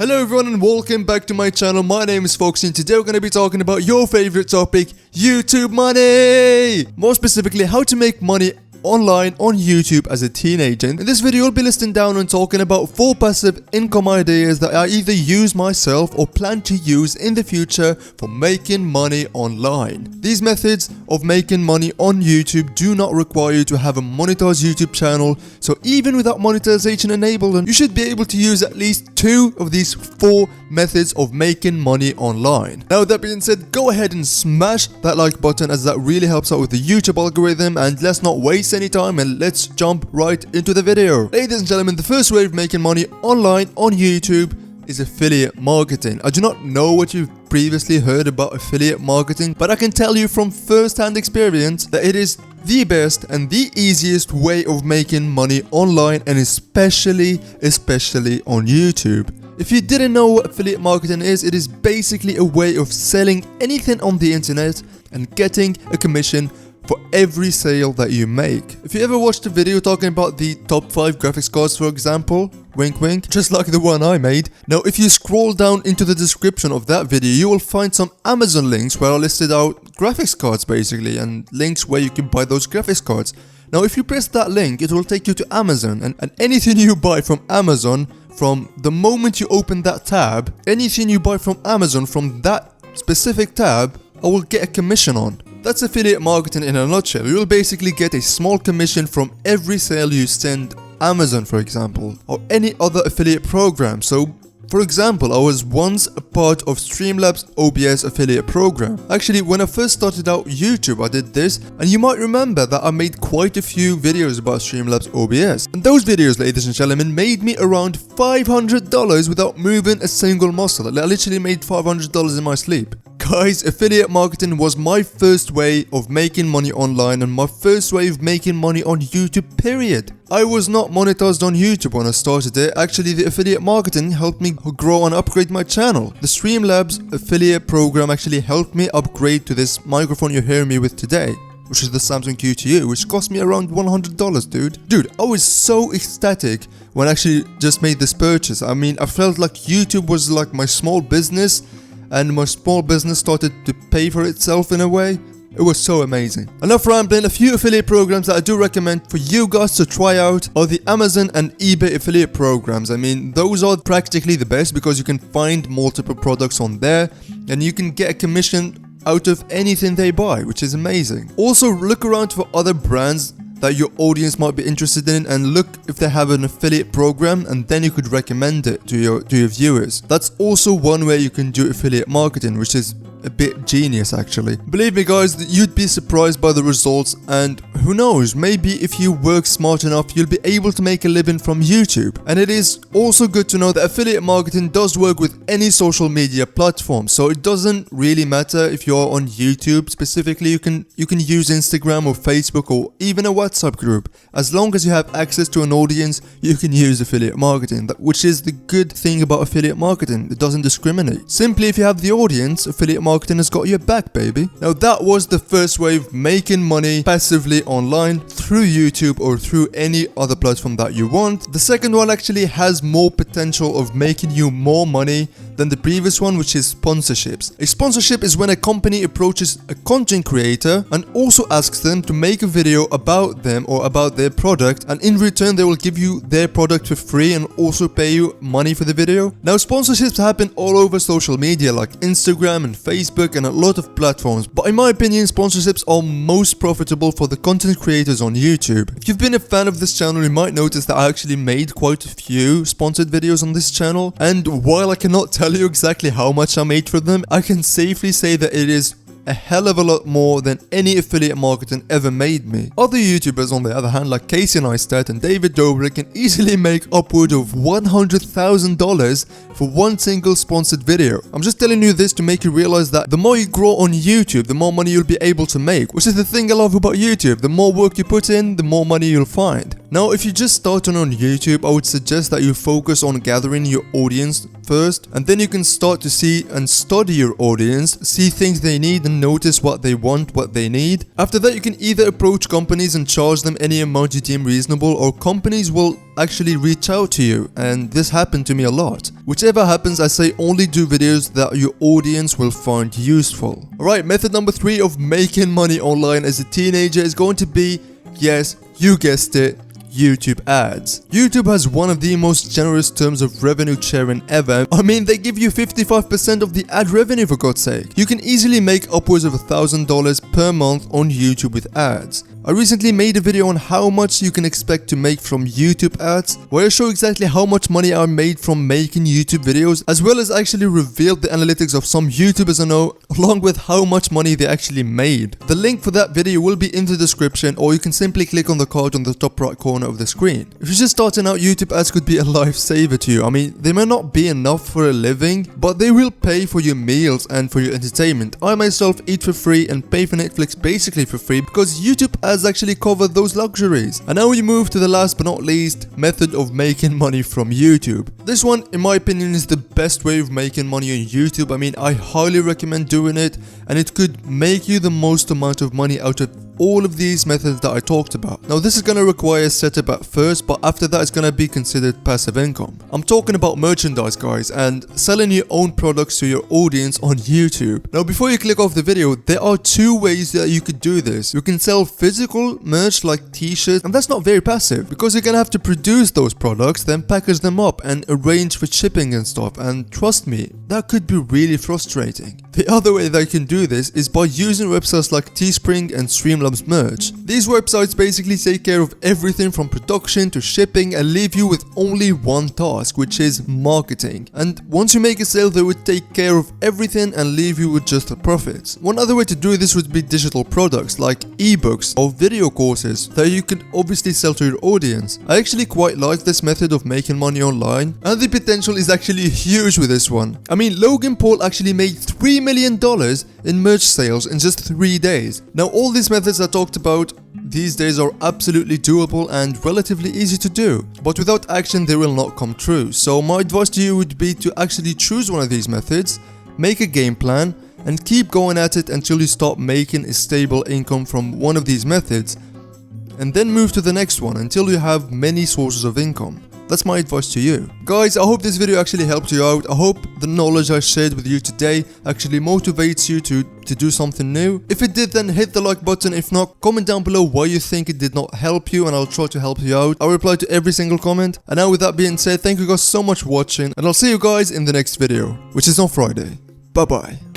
Hello everyone and welcome back to my channel. My name is Foxy and today we're going to be talking about your favorite topic, YouTube money! More specifically, how to make money online on YouTube as a teenager. In this video, I'll be listing down and talking about 4 passive income ideas that I either use myself or plan to use in the future for making money online. These methods of making money on YouTube do not require you to have a monetized YouTube channel, so even without monetization enabled, you should be able to use at least 2 of these 4 methods of making money online. Now, that being said, go ahead and smash that like button as that really helps out with the YouTube algorithm, and let's not waste any time and let's jump right into the video. Ladies and gentlemen, the first way of making money online on YouTube is affiliate marketing. I do not know what you've previously heard about affiliate marketing, but I can tell you from first-hand experience that it is the best and the easiest way of making money online, and especially on YouTube. If you didn't know what affiliate marketing is, it is basically a way of selling anything on the internet and getting a commission for every sale that you make. If you ever watched a video talking about the top 5 graphics cards, for example, wink wink, just like the one I made. Now, if you scroll down into the description of that video, you will find some Amazon links where I listed out graphics cards basically, and links where you can buy those graphics cards. Now, if you press that link, it will take you to Amazon, and anything you buy from Amazon, from the moment you open that tab, anything you buy from Amazon from that specific tab, I will get a commission on. That's affiliate marketing in a nutshell. You'll basically get a small commission from every sale you send Amazon, for example, or any other affiliate program. So, for example, I was once a part of Streamlabs OBS affiliate program. Actually, when I first started out YouTube, I did this, and you might remember that I made quite a few videos about Streamlabs OBS. And those videos, ladies and gentlemen, made me around $500 without moving a single muscle. I literally made $500 in my sleep. Guys, affiliate marketing was my first way of making money online and my first way of making money on YouTube, period. I was not monetized on YouTube when I started it. Actually, the affiliate marketing helped me grow and upgrade my channel. The Streamlabs affiliate program actually helped me upgrade to this microphone you're hearing me with today, which is the Samsung Q2U, which cost me around $100, dude. Dude, I was so ecstatic when I actually just made this purchase. I mean, I felt like YouTube was like my small business, and my small business started to pay for itself in a way. It was so amazing. Enough rambling. A few affiliate programs that I do recommend for you guys to try out are the Amazon and eBay affiliate programs. I mean, those are practically the best because you can find multiple products on there and you can get a commission out of anything they buy, which is amazing. Also, look around for other brands that your audience might be interested in and look if they have an affiliate program, and then you could recommend it to your viewers. That's also one way you can do affiliate marketing, which is a bit genius actually. Believe me guys, you'd be surprised by the results, and who knows, maybe if you work smart enough you'll be able to make a living from YouTube. And it is also good to know that affiliate marketing does work with any social media platform, so it doesn't really matter if you're on YouTube specifically. You can use Instagram or Facebook or even a WhatsApp group. As long as you have access to an audience, you can use affiliate marketing, which is the good thing about affiliate marketing. It doesn't discriminate. Simply, if you have the audience, affiliate marketing has got your back, baby. Now, that was the first way of making money passively online through YouTube or through any other platform that you want. The second one actually has more potential of making you more money than the previous one, which is sponsorships. A sponsorship is when a company approaches a content creator and also asks them to make a video about them or about their product, and in return they will give you their product for free and also pay you money for the video. Now, sponsorships happen all over social media like Instagram and Facebook and a lot of platforms, but in my opinion, sponsorships are most profitable for the content creators on YouTube. If you've been a fan of this channel, you might notice that I actually made quite a few sponsored videos on this channel, and while I cannot tell you exactly how much I made for them, I can safely say that it is a hell of a lot more than any affiliate marketing ever made me. Other YouTubers, on the other hand, like Casey Neistat and David Dobrik, can easily make upward of $100,000 for one single sponsored video. I'm just telling you this to make you realize that the more you grow on YouTube, the more money you'll be able to make, which is the thing I love about YouTube. The more work you put in, the more money you'll find. Now, if you're just starting on YouTube, I would suggest that you focus on gathering your audience first, and then you can start to see and study your audience, see things they need and notice what they want, what they need. After that, you can either approach companies and charge them any amount you deem reasonable, or companies will actually reach out to you, and this happened to me a lot. Whichever happens, I say only do videos that your audience will find useful. Alright, method number 3 of making money online as a teenager is going to be, yes, you guessed it, YouTube ads. YouTube has one of the most generous terms of revenue sharing ever. I mean, they give you 55% of the ad revenue, for God's sake. You can easily make upwards of $1,000 per month on YouTube with ads. I recently made a video on how much you can expect to make from YouTube ads, where I show exactly how much money I made from making YouTube videos, as well as actually revealed the analytics of some YouTubers I know, along with how much money they actually made. The link for that video will be in the description, or you can simply click on the card on the top right corner of the screen. If you're just starting out, YouTube ads could be a lifesaver to you. I mean, they may not be enough for a living, but they will pay for your meals and for your entertainment. I myself eat for free and pay for Netflix basically for free because YouTube ads actually cover those luxuries. And now we move to the last but not least method of making money from YouTube. This one, in my opinion, is the best way of making money on YouTube. I mean, I highly recommend doing it, and it could make you the most amount of money out of all of these methods that I talked about. Now, this is going to require a setup at first, but after that it's going to be considered passive income. I'm talking about merchandise, guys, and selling your own products to your audience on YouTube. Now, before you click off the video, there are 2 ways that you could do this. You can sell physical merch like t-shirts, and that's not very passive because you're going to have to produce those products, then package them up and arrange for shipping and stuff, and trust me, that could be really frustrating. The other way that you can do this is by using websites like Teespring and Streamlabs merch. These websites basically take care of everything from production to shipping and leave you with only one task, which is marketing. And once you make a sale, they would take care of everything and leave you with just the profits. One other way to do this would be digital products like ebooks or video courses that you can obviously sell to your audience. I actually quite like this method of making money online, and the potential is actually huge with this one. I mean, Logan Paul actually made $3 million in merch sales in just 3 days. Now, all these methods I talked about these days are absolutely doable and relatively easy to do, but without action they will not come true. So my advice to you would be to actually choose one of these methods, make a game plan, and keep going at it until you start making a stable income from one of these methods, and then move to the next one until you have many sources of income. That's my advice to you. Guys, I hope this video actually helped you out. I hope the knowledge I shared with you today actually motivates you to do something new. If it did, then hit the like button. If not, comment down below why you think it did not help you, and I'll try to help you out. I'll reply to every single comment. And now with that being said, thank you guys so much for watching, and I'll see you guys in the next video, which is on Friday. Bye bye.